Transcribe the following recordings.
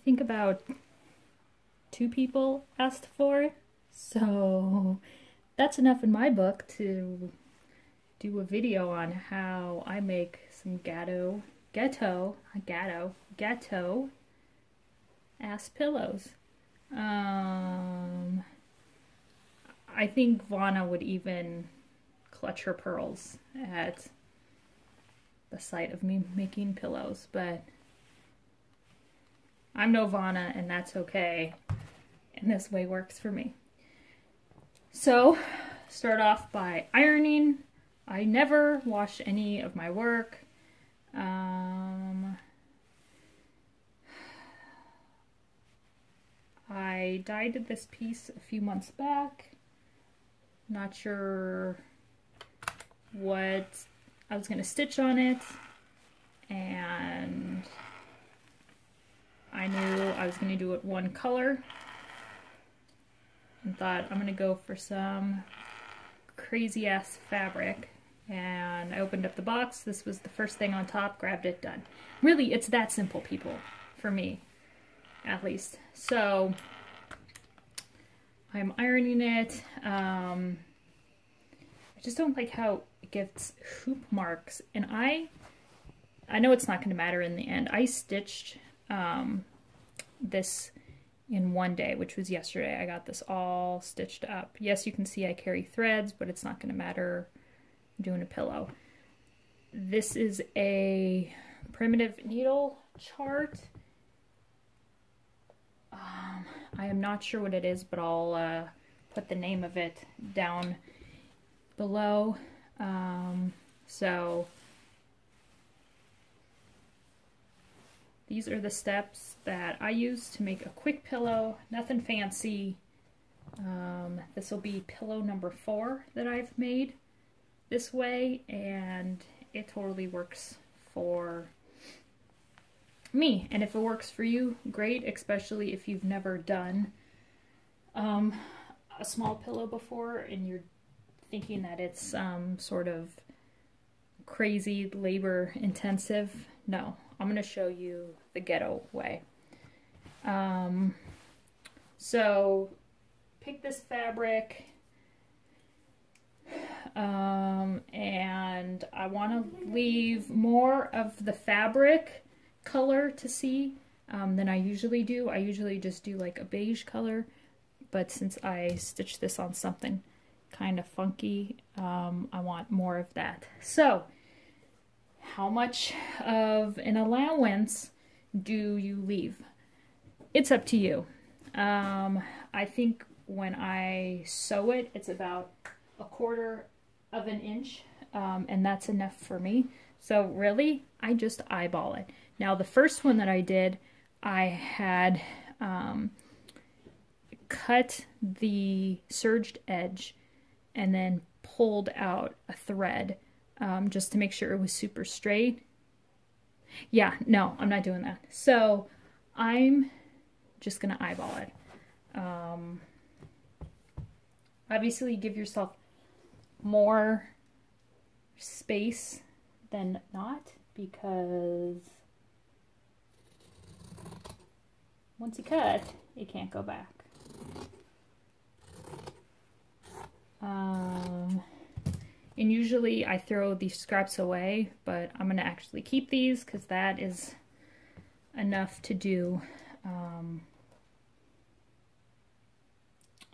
think about 2 people asked for, so that's enough in my book to do a video on how I make some ghetto ass pillows. I think Vana would even clutch her pearls at the sight of me making pillows, but I'm no Vana, and that's okay, and this way works for me. So, start off by ironing. I never wash any of my work. I dyed this piece a few months back. Not sure what I was going to stitch on it, and I knew I was going to do it one color and thought I'm going to go for some crazy ass fabric. And I opened up the box. This was the first thing on top, grabbed it, done. Really, it's that simple, people, for me, at least. So I'm ironing it. I just don't like how it gets hoop marks, and I know it's not going to matter in the end. I stitched this in one day, which was yesterday. I got this all stitched up. Yes, you can see I carry threads, but it's not going to matter doing a pillow. This is a primitive needle chart. I am not sure what it is, but I'll put the name of it down below. So these are the steps that I use to make a quick pillow. Nothing fancy. This will be pillow number 4 that I've made this way, and it totally works for me. And if it works for you, great, especially if you've never done a small pillow before and you're thinking that it's sort of crazy labor intensive. No, I'm going to show you the ghetto way. So pick this fabric, and I want to leave more of the fabric color to see than I usually do. I usually just do like a beige color, but since I stitched this on something kind of funky, I want more of that. So how much of an allowance do you leave? It's up to you. I think when I sew it, it's about 1/4 of an inch, and that's enough for me. So really, I just eyeball it. Now the first one that I did, I had cut the serged edge and then pulled out a thread just to make sure it was super straight. Yeah, no, I'm not doing that. So I'm just gonna eyeball it. Obviously give yourself more space than not, because once you cut, you can't go back. And usually I throw these scraps away, but I'm going to actually keep these because that is enough to do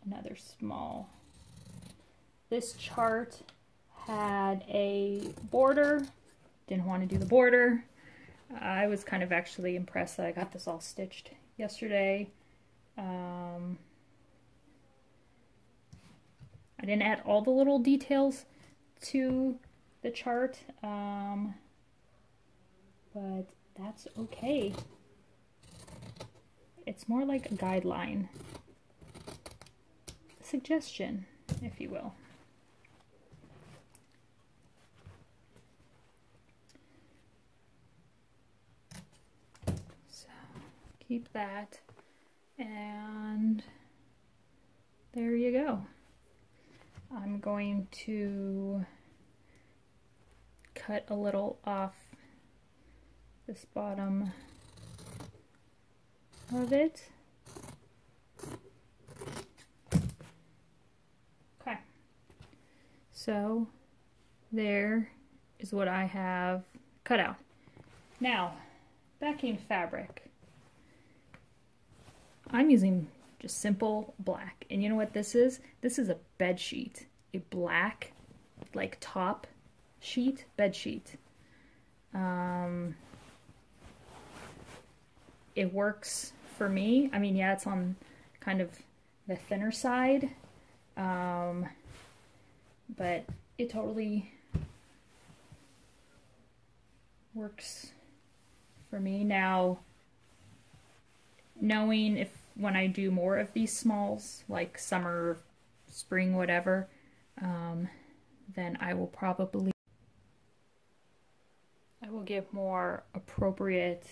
another small. This chart had a border, didn't want to do the border. I was kind of actually impressed that I got this all stitched yesterday. I didn't add all the little details to the chart, but that's okay. It's more like a guideline, a suggestion, if you will. So keep that, and there you go. I'm going to cut a little off this bottom of it. Okay, so there is what I have cut out. Now, backing fabric. I'm using just simple black, and you know what this is? This is a bed sheet, a black, like top sheet, bed sheet. It works for me. I mean, yeah, it's on kind of the thinner side, but it totally works for me. Now, knowing if when I do more of these smalls, like summer, spring, whatever, then I will give more appropriate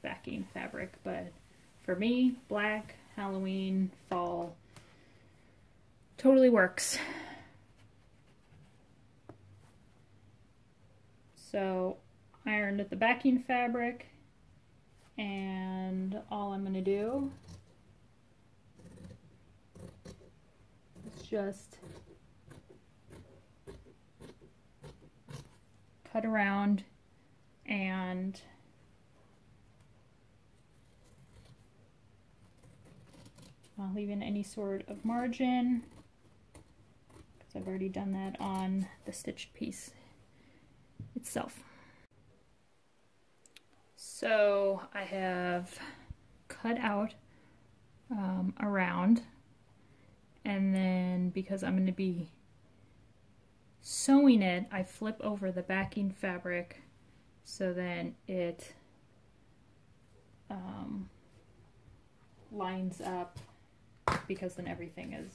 backing fabric, but for me, black, Halloween, fall, totally works. So I ironed the backing fabric, and all I'm going to do is just cut around and not leaving any sort of margin, because I've already done that on the stitched piece itself. So I have cut out around, and then because I'm going to be sewing it, I flip over the backing fabric so then it lines up, because then everything is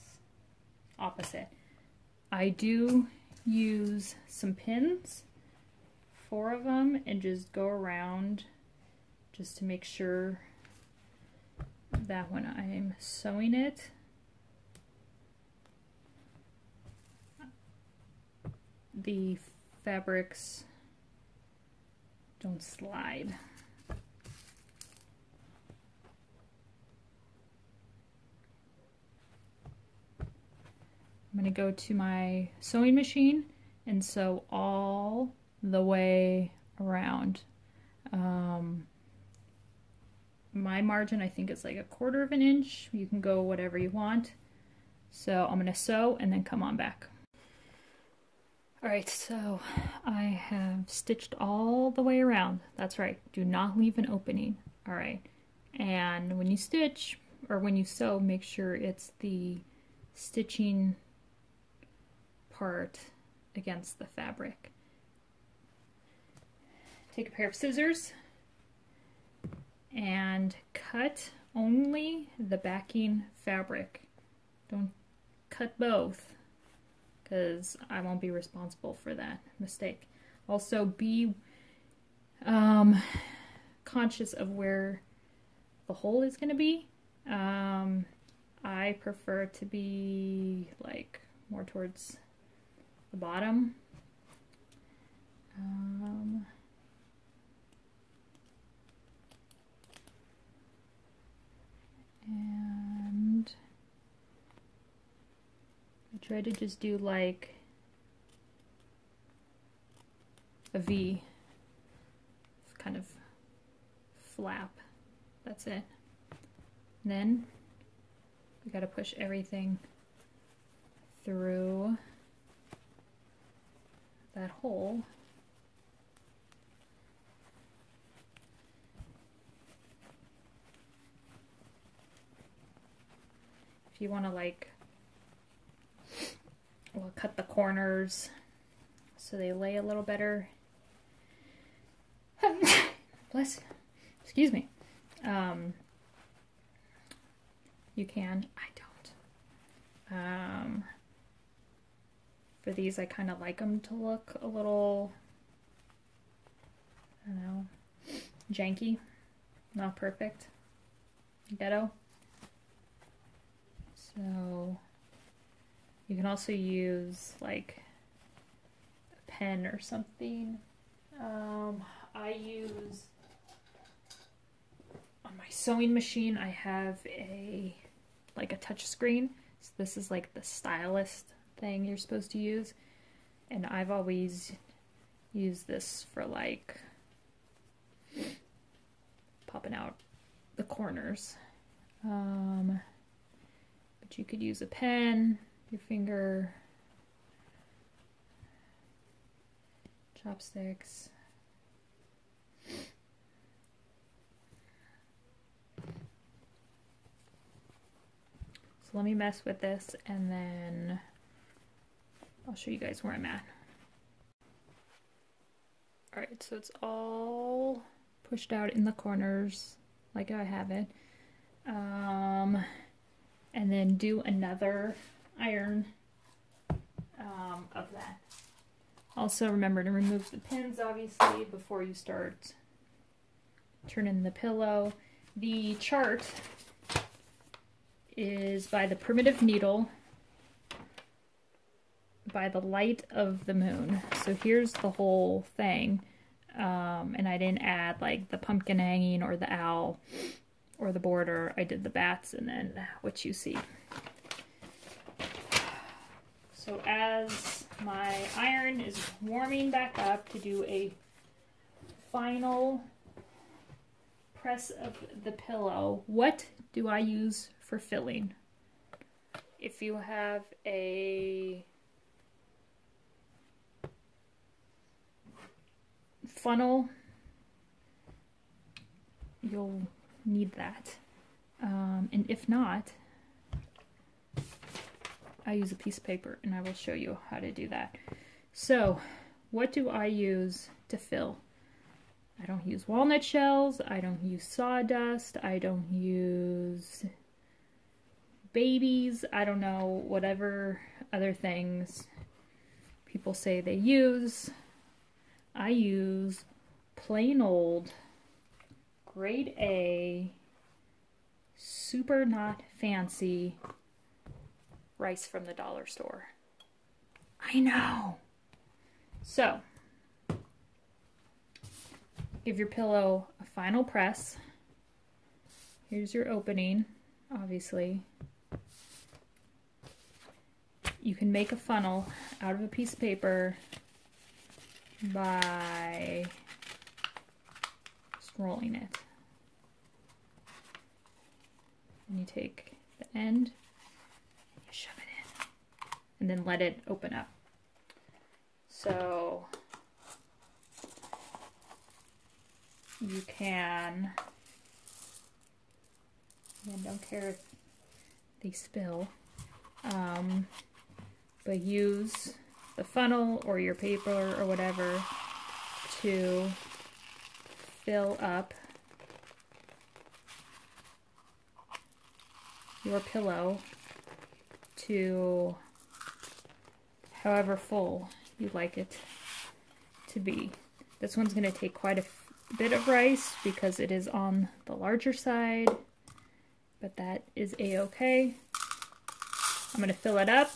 opposite. I do use some pins, 4 of them, and just go around just to make sure that when I'm sewing it, the fabrics don't slide. I'm going to go to my sewing machine and sew all the way around. My margin, I think, is like 1/4 of an inch. You can go whatever you want. So I'm going to sew and then come on back. Alright, so I have stitched all the way around. That's right, do not leave an opening. Alright, and when you stitch, or when you sew, make sure it's the stitching part against the fabric. Take a pair of scissors and cut only the backing fabric. Don't cut both, because I won't be responsible for that mistake. Also, be conscious of where the hole is going to be. I prefer to be like more towards the bottom. And I try to just do like a V, kind of flap. That's it. And then we got to push everything through that hole. If you want to like, well, cut the corners so they lay a little better. Bless. Excuse me. You can. I don't. For these, I kind of like them to look a little, I don't know, janky, not perfect, ghetto. So you can also use like a pen or something. I use, on my sewing machine, I have like a touch screen. So this is like the stylus thing you're supposed to use. And I've always used this for like popping out the corners. But you could use a pen, your finger, chopsticks. So let me mess with this and then I'll show you guys where I'm at. Alright, so it's all pushed out in the corners like I have it. And then do another iron of that. Also remember to remove the pins, obviously, before you start turning the pillow. The chart is by the Primitive Needle, by the light of the moon. So here's the whole thing. And I didn't add like the pumpkin hanging or the owl or the border. I did the bats and then what you see. So as my iron is warming back up to do a final press of the pillow, what do I use for filling? If you have a funnel, you'll need that. And if not, I use a piece of paper and I will show you how to do that. So what do I use to fill? I don't use walnut shells, I don't use sawdust, I don't use babies, I don't know, whatever other things people say they use. I use plain old grade A, super not fancy rice from the dollar store. I know. So, give your pillow a final press. Here's your opening, obviously. You can make a funnel out of a piece of paper by just rolling it. And you take the end and you shove it in and then let it open up. So you can, and don't care if they spill, but use the funnel or your paper or whatever to fill up your pillow to however full you'd like it to be. This one's going to take quite a bit of rice because it is on the larger side, but that is a-okay. I'm going to fill it up.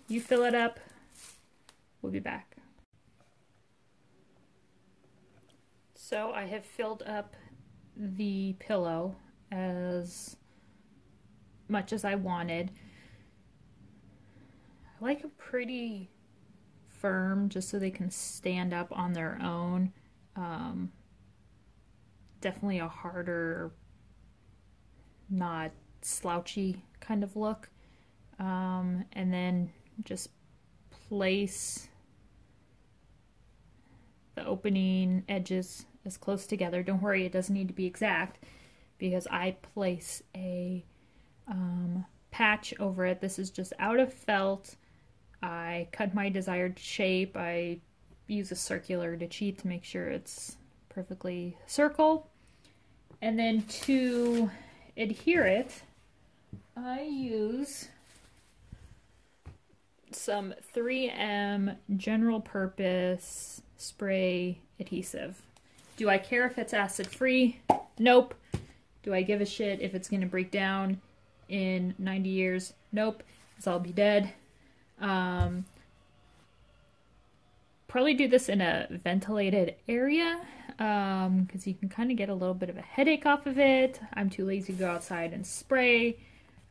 You fill it up. We'll be back. So I have filled up the pillow as much as I wanted. I like them pretty firm just so they can stand up on their own. Definitely a harder, not slouchy kind of look. And then just place the opening edges as close together. Don't worry, it doesn't need to be exact because I place a patch over it. This is just out of felt. I cut my desired shape. I use a circular to cheat to make sure it's perfectly circle. And then to adhere it, I use some 3M general purpose spray adhesive. Do I care if it's acid free? Nope. Do I give a shit if it's gonna break down in 90 years? Nope, because I'll be dead. probably do this in a ventilated area because you can kind of get a little bit of a headache off of it. I'm too lazy to go outside and spray.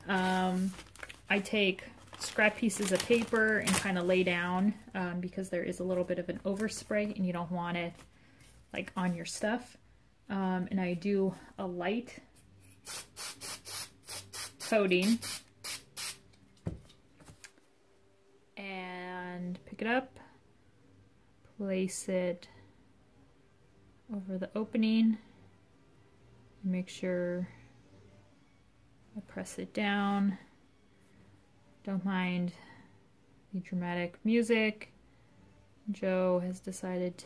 I take scrap pieces of paper and kind of lay down because there is a little bit of an overspray and you don't want it like on your stuff. And I do a light coating and pick it up, place it over the opening, make sure I press it down. Don't mind the dramatic music. Joe has decided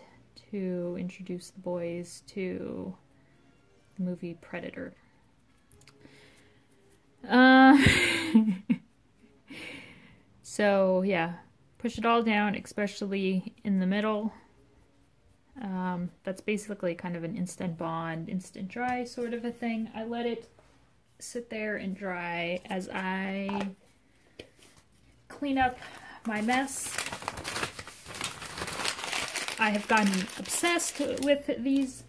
to introduce the boys to the movie Predator. So yeah, push it all down, especially in the middle. That's basically kind of an instant bond, instant dry sort of a thing. I let it sit there and dry as I clean up my mess. I have gotten obsessed with these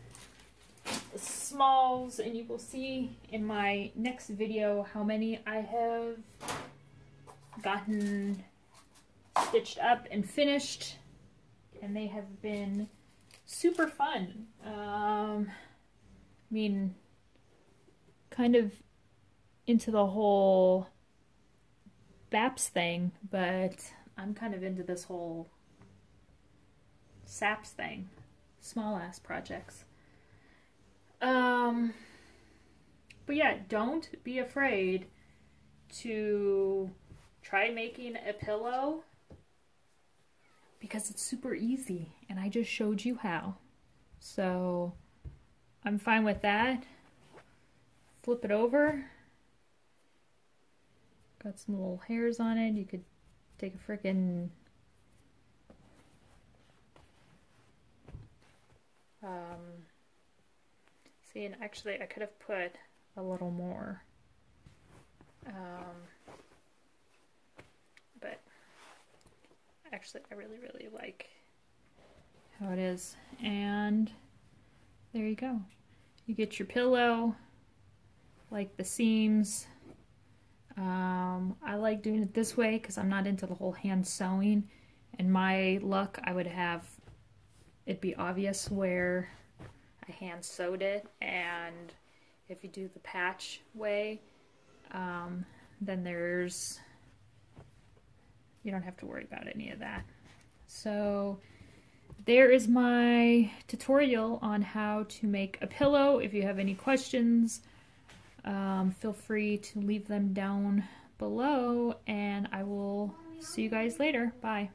smalls, and you will see in my next video how many I have gotten stitched up and finished, and they have been super fun. I mean, kind of into the whole BAPS thing, but I'm kind of into this whole SAPS thing, small ass projects. But yeah, don't be afraid to try making a pillow because it's super easy and I just showed you how. So I'm fine with that. Flip it over. Got some little hairs on it. You could take a frickin' see, and actually I could have put a little more, but actually I really like how it is. And there you go. You get your pillow, like the seams. I like doing it this way because I'm not into the whole hand sewing. In my luck, I would have it'd be obvious where I hand sewed it, and if you do the patch way, then you don't have to worry about any of that. So there is my tutorial on how to make a pillow. If you have any questions, feel free to leave them down below, and I will see you guys later. Bye.